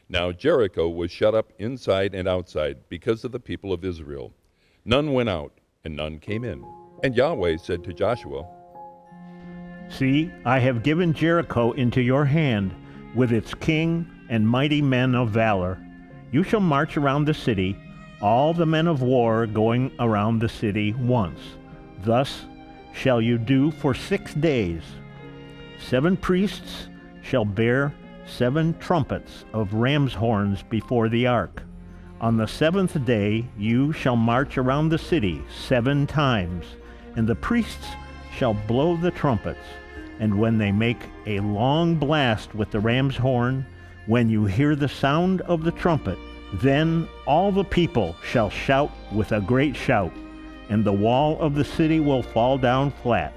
Now Jericho was shut up inside and outside because of the people of Israel. None went out, and none came in. And Yahweh said to Joshua, See, I have given Jericho into your hand, with its king and mighty men of valor. You shall march around the city, all the men of war going around the city once. Thus shall you do for 6 days. 7 priests shall bear 7 trumpets of ram's horns before the ark. On the 7th day you shall march around the city 7 times, and the priests shall blow the trumpets. And when they make a long blast with the ram's horn, when you hear the sound of the trumpet, then all the people shall shout with a great shout, and the wall of the city will fall down flat,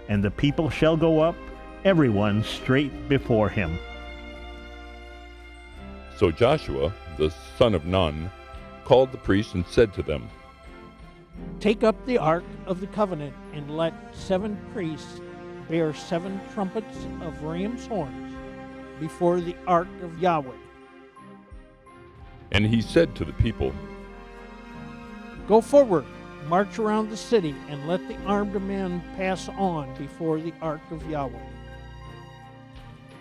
and the people shall go up, everyone straight before him. So Joshua, the son of Nun, called the priests and said to them, Take up the ark of the covenant, and let 7 priests bear 7 trumpets of ram's horns before the ark of Yahweh. And he said to the people, Go forward, march around the city, and let the armed men pass on before the ark of Yahweh.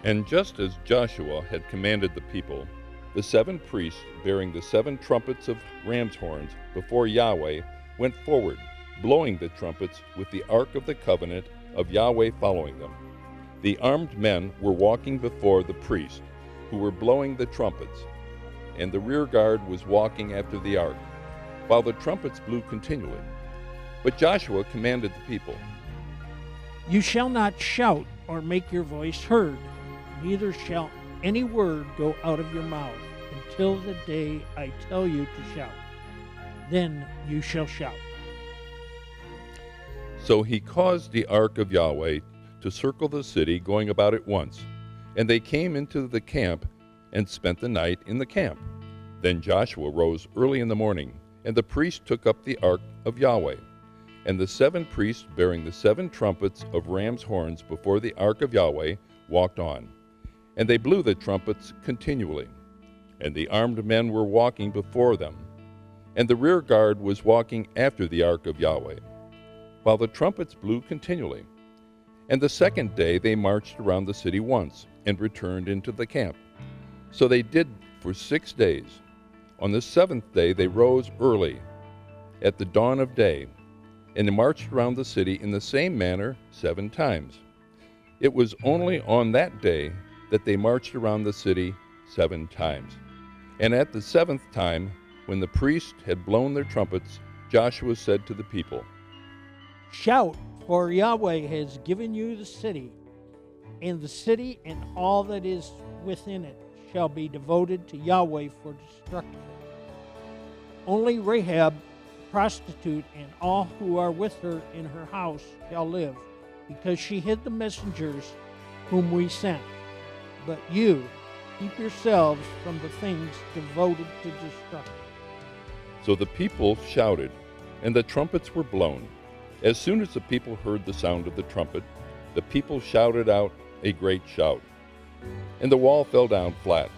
And just as Joshua had commanded the people, the 7 priests bearing the 7 trumpets of ram's horns before Yahweh went forward, blowing the trumpets with the ark of the covenant of Yahweh following them. The armed men were walking before the priests, who were blowing the trumpets, and the rear guard was walking after the ark, while the trumpets blew continually. But Joshua commanded the people, You shall not shout or make your voice heard, neither shall any word go out of your mouth until the day I tell you to shout. Then you shall shout. So he caused the ark of Yahweh to circle the city, going about it once. And they came into the camp and spent the night in the camp. Then Joshua rose early in the morning, and the priests took up the ark of Yahweh. And the 7 priests bearing the 7 trumpets of ram's horns before the ark of Yahweh walked on. And they blew the trumpets continually. And the armed men were walking before them. And the rear guard was walking after the ark of Yahweh, while the trumpets blew continually. And the 2nd day they marched around the city once, and returned into the camp. So they did for 6 days. On the 7th day they rose early, at the dawn of day, and marched around the city in the same manner 7 times. It was only on that day that they marched around the city 7 times. And at the 7th time, when the priests had blown their trumpets, Joshua said to the people, Shout, for Yahweh has given you the city, and the city and all that is within it shall be devoted to Yahweh for destruction. Only Rahab, prostitute, and all who are with her in her house shall live, because she hid the messengers whom we sent. But you, keep yourselves from the things devoted to destruction. So the people shouted, and the trumpets were blown. As soon as the people heard the sound of the trumpet, the people shouted out a great shout, and the wall fell down flat.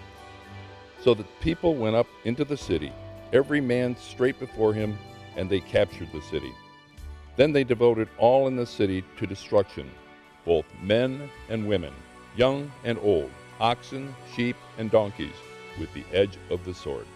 So the people went up into the city, every man straight before him, and they captured the city. Then they devoted all in the city to destruction, both men and women, young and old, oxen, sheep, and donkeys, with the edge of the sword.